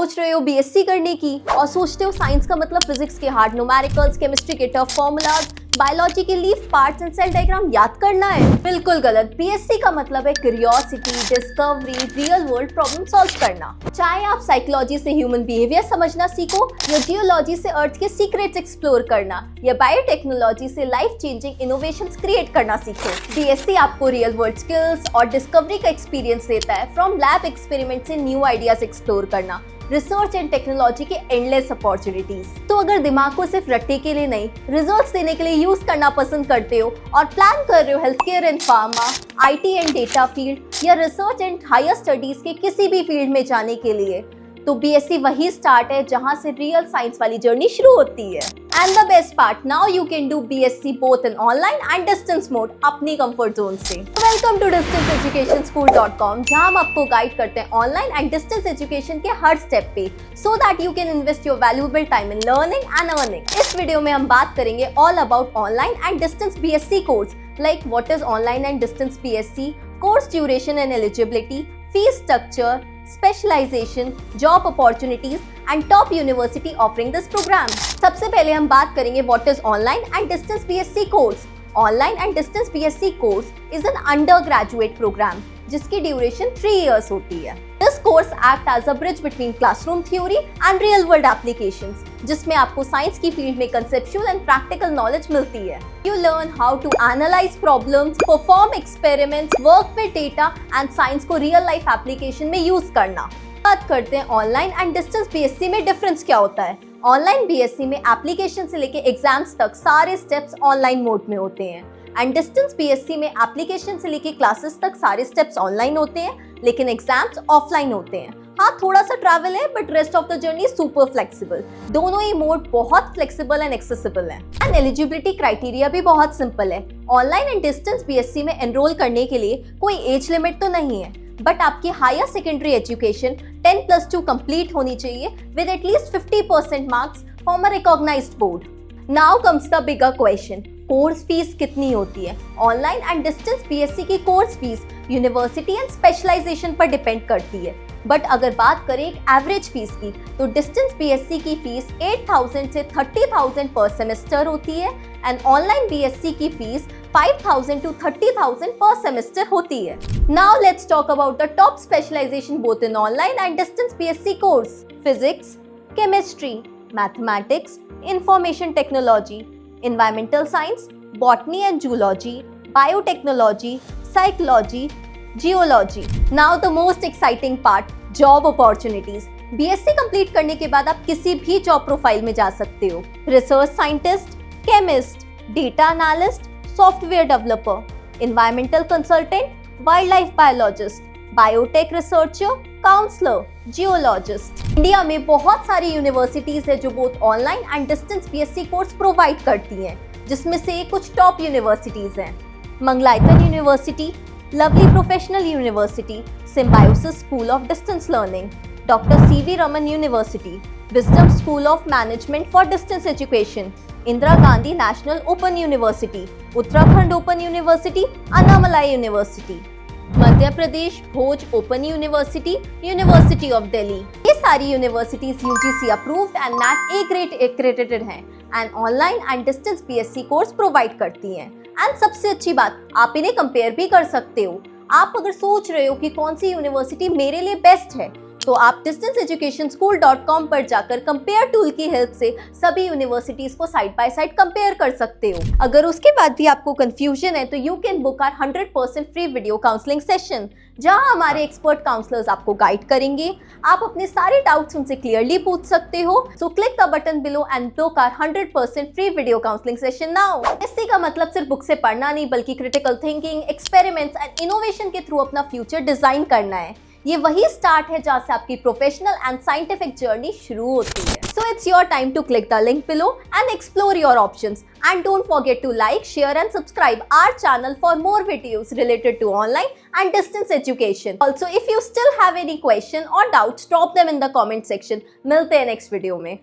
सोच रहे हो बीएससी करने की और सोचते हो साइंस का मतलब फिजिक्स के हार्ड न्यूमेरिकल्स, केमिस्ट्री के टफ फॉर्मूलाज, बायोलॉजी के leaf parts and cell diagram याद करना है? बिल्कुल गलत। बीएससी का मतलब है curiosity, discovery, real world problem solve करना। चाहे आप साइकोलॉजी से ह्यूमन बिहेवियर समझना सीखो, या जियोलॉजी से अर्थ के सीक्रेट्स एक्सप्लोर करना, या बायोटेक्नोलॉजी से लाइफ चेंजिंग इनोवेशंस क्रिएट करना सीखो। बीएससी आपको रियल वर्ल्ड स्किल्स और डिस्कवरी का एक्सपीरियंस देता है, फ्रॉम लैब एक्सपेरिमेंट से न्यू आइडियाज एक्सप्लोर करना, रिसर्च एंड टेक्नोलॉजी के एंडलेस अपॉर्चुनिटीज। तो अगर दिमाग को सिर्फ रट्टे के लिए नहीं, रिजल्ट्स देने के लिए यूज करना पसंद करते हो और प्लान कर रहे हो health care and pharma, IT and data field या रिसर्च एंड हायर स्टडीज के किसी भी फील्ड में जाने के लिए, तो बीएससी वही स्टार्ट है जहां से रियल साइंस वाली जर्नी शुरू होती है। And the best part, now you can do BSc both in online and distance mode अपनी कंफर्ट जोन से। वेलकम टू distanceeducationschool.com, जहां हम आपको गाइड करते हैं ऑनलाइन एंड डिस्टेंस एजुकेशन के हर स्टेप पे, so that you can invest your valuable time in learning and earning. इस वीडियो में हम बात करेंगे all about online and distance BSc course, like what is online and distance BSc, course duration and eligibility, fees structure, specialization, job opportunities and top university offering this program. सबसे पहले हम बात करेंगे what is online and distance BSc course. Online and distance BSc course is an undergraduate program जिसकी duration 3 years होती है। This course act as a bridge between classroom theory and real world applications, जिसमें आपको science की field में conceptual and practical knowledge मिलती है। You learn how to analyze problems, perform experiments, work with data and science को real life application में use करना। बात करते हैं ऑनलाइन एंड डिस्टेंस बीएससी में डिफरेंस क्या होता है। ऑनलाइन बीएससी में एप्लीकेशन से लेके एग्जाम्स तक सारे स्टेप्स ऑनलाइन मोड में होते हैं, एंड डिस्टेंस बीएससी में एप्लीकेशन से लेके क्लासेस तक सारे स्टेप्स ऑनलाइन होते हैं, लेकिन एग्जाम्स ऑफलाइन होते हैं। हाँ, थोड़ा सा ट्रैवल है, but rest of the journey super flexible. दोनों ही मोड बहुत फ्लेक्सिबल एंड एक्सेसिबल है। एंड एलिजिबिलिटी क्राइटेरिया भी बहुत सिंपल है। ऑनलाइन एंड डिस्टेंस बीएससी में एनरोल करने के लिए कोई एज लिमिट तो नहीं है, बट आपकी हायर सेकेंडरी एजुकेशन 10+2 कंप्लीट होनी चाहिए with at least 50% marks from a recognised board. Now comes the bigger question, course fees कितनी होती है? ऑनलाइन एंड डिस्टेंस बीएससी की course fees university and specialisation पर डिपेंड करती है, बट अगर बात करें एक एवरेज फीस की, तो डिस्टेंस बीएससी की फीस 8,000 से 30,000 पर सेमेस्टर होती है, एंड ऑनलाइन बीएससी की फीस 5,000 to 30,000 पर सेमेस्टर होती है। Now let's talk about the top specialisation both in online and distance BSc course. Physics, chemistry, mathematics, information technology, environmental science, botany and zoology, biotechnology, psychology, geology. Now the most exciting part, job opportunities. BSc complete करने के बाद आप किसी भी job profile में जा सकते हो। Research scientist, chemist, data analyst, software developer, environmental consultant, wildlife biologist, biotech researcher, counsellor, geologist. India में बहुत सारी यूनिवर्सिटीज है जो both online and distance BSc course provide करती हैं, जिसमें से कुछ टॉप यूनिवर्सिटीज हैं। Mangalayatan university, lovely professional university, symbiosis school of distance learning, doctor CV Raman university, wisdom school of management for distance education, Indira Gandhi national open university, Uttarakhand open university, Annamalai university, Madhya Pradesh Bhoj open university, university of Delhi. ये सारी universities UGC approved and NAC A grade accredited हैं, and online and distance BSc course provide करती हैं। And सबसे अच्छी बात, आप इन्हें कंपेयर भी कर सकते हो। आप अगर सोच रहे हो कि कौन सी यूनिवर्सिटी मेरे लिए बेस्ट है, तो आप distanceeducationschool.com पर जाकर कंपेयर टूल की हेल्प से सभी यूनिवर्सिटीज को साइड बाय साइड कंपेयर कर सकते हो। अगर उसके बाद भी आपको कंफ्यूजन है, तो you can book our 100% free video counselling session, जहां हमारे एक्सपर्ट काउंसलर्स आपको गाइड करेंगे। आप अपने सारे डाउट्स उनसे क्लियरली पूछ सकते हो। So click the button below and book our 100% free video counselling session now. इससे का मतलब सिर्फ बुक से पढ़ना नहीं, बल्कि critical thinking, experiments and innovation के थ्रू अपना फ्यूचर डिजाइन करना है। ये वही स्टार्ट है जहां से आपकी प्रोफेशनल एंड साइंटिफिक जर्नी शुरू होती है। So it's your time to click the link below and explore your options. And don't forget to like, share and subscribe our channel for more videos related to online and distance education. Also, if you still have any question or doubts, drop them in the comment section. मिलते हैं next video में।